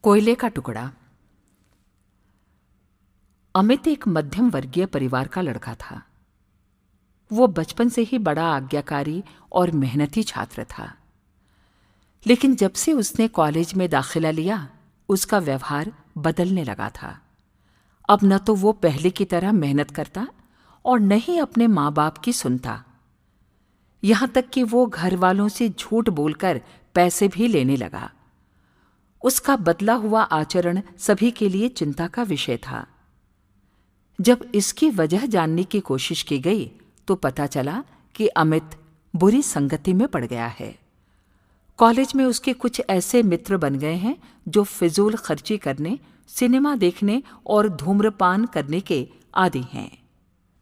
कोयले का टुकड़ा। अमित एक मध्यम वर्गीय परिवार का लड़का था। वो बचपन से ही बड़ा आज्ञाकारी और मेहनती छात्र था। लेकिन जब से उसने कॉलेज में दाखिला लिया, उसका व्यवहार बदलने लगा था। अब न तो वो पहले की तरह मेहनत करता और न ही अपने माँ बाप की सुनता। यहां तक कि वो घर वालों से झूठ बोलकर पैसे भी लेने लगा। उसका बदला हुआ आचरण सभी के लिए चिंता का विषय था। जब इसकी वजह जानने की कोशिश की गई तो पता चला कि अमित बुरी संगति में पड़ गया है। कॉलेज में उसके कुछ ऐसे मित्र बन गए हैं जो फिजूल खर्ची करने, सिनेमा देखने और धूम्रपान करने के आदी हैं।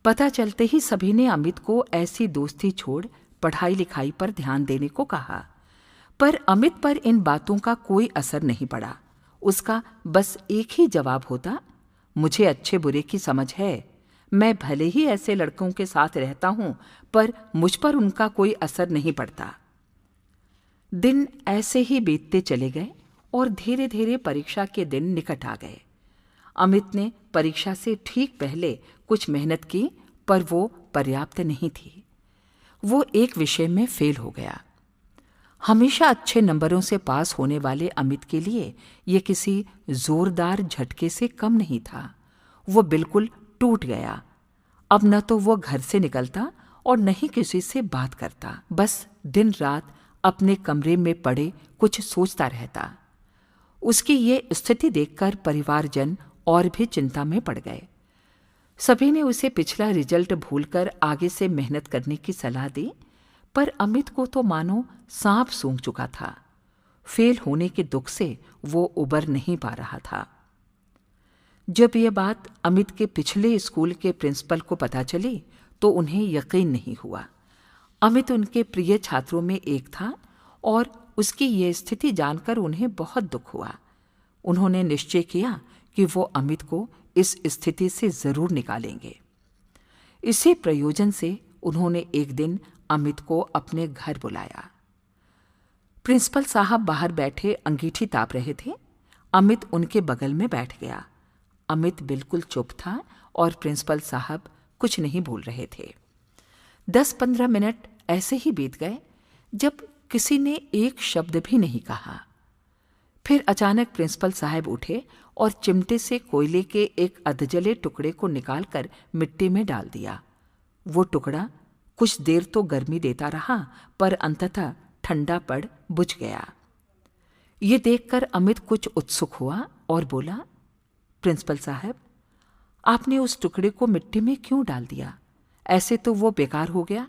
पता चलते ही सभी ने अमित को ऐसी दोस्ती छोड़ पढ़ाई लिखाई पर ध्यान देने को कहा, पर अमित पर इन बातों का कोई असर नहीं पड़ा। उसका बस एक ही जवाब होता, मुझे अच्छे बुरे की समझ है। मैं भले ही ऐसे लड़कों के साथ रहता हूं, पर मुझ पर उनका कोई असर नहीं पड़ता। दिन ऐसे ही बीतते चले गए और धीरे धीरे परीक्षा के दिन निकट आ गए। अमित ने परीक्षा से ठीक पहले कुछ मेहनत की, पर वो पर्याप्त नहीं थी। वो एक विषय में फेल हो गया। हमेशा अच्छे नंबरों से पास होने वाले अमित के लिए ये किसी जोरदार झटके से कम नहीं था। वो बिल्कुल टूट गया। अब न तो वो घर से निकलता और न ही किसी से बात करता। बस दिन रात अपने कमरे में पड़े कुछ सोचता रहता। उसकी ये स्थिति देखकर परिवारजन और भी चिंता में पड़ गए। सभी ने उसे पिछला रिजल्ट भूलकर आगे से मेहनत करने की सलाह दी, पर अमित को तो मानो सांप सूंघ चुका था। फेल होने के दुख से वो उबर नहीं पा रहा था। जब यह बात अमित के पिछले स्कूल के प्रिंसिपल को पता चली तो उन्हें यकीन नहीं हुआ। अमित उनके प्रिय छात्रों में एक था और उसकी ये स्थिति जानकर उन्हें बहुत दुख हुआ। उन्होंने निश्चय किया कि वो अमित को इस स्थिति से जरूर निकालेंगे। इसी प्रयोजन से उन्होंने एक दिन अमित को अपने घर बुलाया। प्रिंसिपल साहब बाहर बैठे अंगीठी ताप रहे थे। अमित उनके बगल में बैठ गया। अमित बिल्कुल चुप था और प्रिंसिपल साहब कुछ नहीं बोल रहे थे। 10-15 मिनट ऐसे ही बीत गए जब किसी ने एक शब्द भी नहीं कहा। फिर अचानक प्रिंसिपल साहब उठे और चिमटे से कोयले के एक अधजले टुकड़े को निकालकर मिट्टी में डाल दिया। वो टुकड़ा कुछ देर तो गर्मी देता रहा, पर अंततः ठंडा पड़ बुझ गया। ये देखकर अमित कुछ उत्सुक हुआ और बोला, प्रिंसिपल साहब, आपने उस टुकड़े को मिट्टी में क्यों डाल दिया? ऐसे तो वो बेकार हो गया।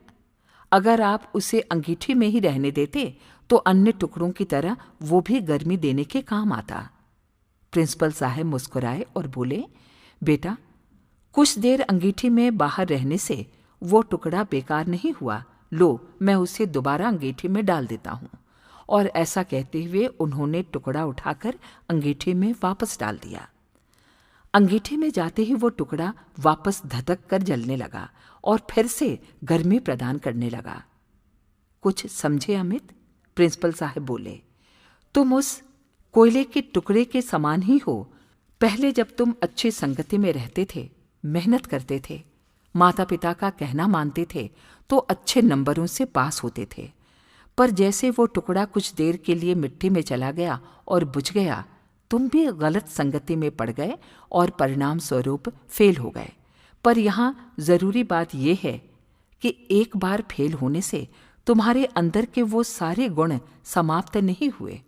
अगर आप उसे अंगीठी में ही रहने देते तो अन्य टुकड़ों की तरह वो भी गर्मी देने के काम आता। प्रिंसिपल साहब मुस्कुराए और बोले, बेटा, कुछ देर अंगीठी में बाहर रहने से वो टुकड़ा बेकार नहीं हुआ। लो, मैं उसे दोबारा अंगीठी में डाल देता हूं। और ऐसा कहते हुए उन्होंने टुकड़ा उठाकर अंगीठी में वापस डाल दिया। अंगीठी में जाते ही वो टुकड़ा वापस धधक कर जलने लगा और फिर से गर्मी प्रदान करने लगा। कुछ समझे अमित? प्रिंसिपल साहब बोले, तुम उस कोयले के टुकड़े के समान ही हो। पहले जब तुम अच्छी संगति में रहते थे, मेहनत करते थे, माता पिता का कहना मानते थे, तो अच्छे नंबरों से पास होते थे। पर जैसे वो टुकड़ा कुछ देर के लिए मिट्टी में चला गया और बुझ गया, तुम भी गलत संगति में पड़ गए और परिणाम स्वरूप फेल हो गए। पर यहाँ जरूरी बात यह है कि एक बार फेल होने से तुम्हारे अंदर के वो सारे गुण समाप्त नहीं हुए।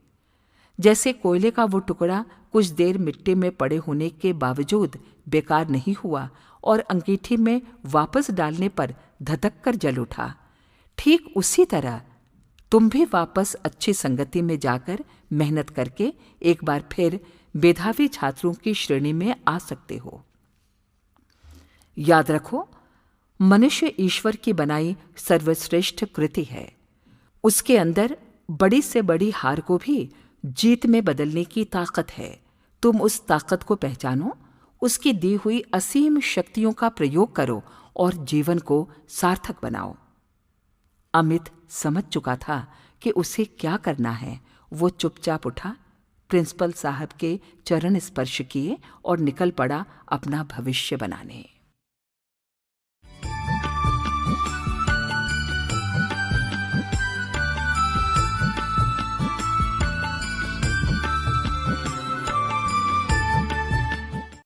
जैसे कोयले का वो टुकड़ा कुछ देर मिट्टी में पड़े होने के बावजूद बेकार नहीं हुआ और अंगीठी में वापस डालने पर धधक कर जल उठा, ठीक उसी तरह तुम भी वापस अच्छी संगति में जाकर मेहनत करके एक बार फिर मेधावी छात्रों की श्रेणी में आ सकते हो। याद रखो, मनुष्य ईश्वर की बनाई सर्वश्रेष्ठ कृति है। उसके अंदर बड़ी से बड़ी हार को भी जीत में बदलने की ताकत है। तुम उस ताकत को पहचानो, उसकी दी हुई असीम शक्तियों का प्रयोग करो और जीवन को सार्थक बनाओ। अमित समझ चुका था कि उसे क्या करना है। वो चुपचाप उठा, प्रिंसिपल साहब के चरण स्पर्श किए और निकल पड़ा अपना भविष्य बनाने।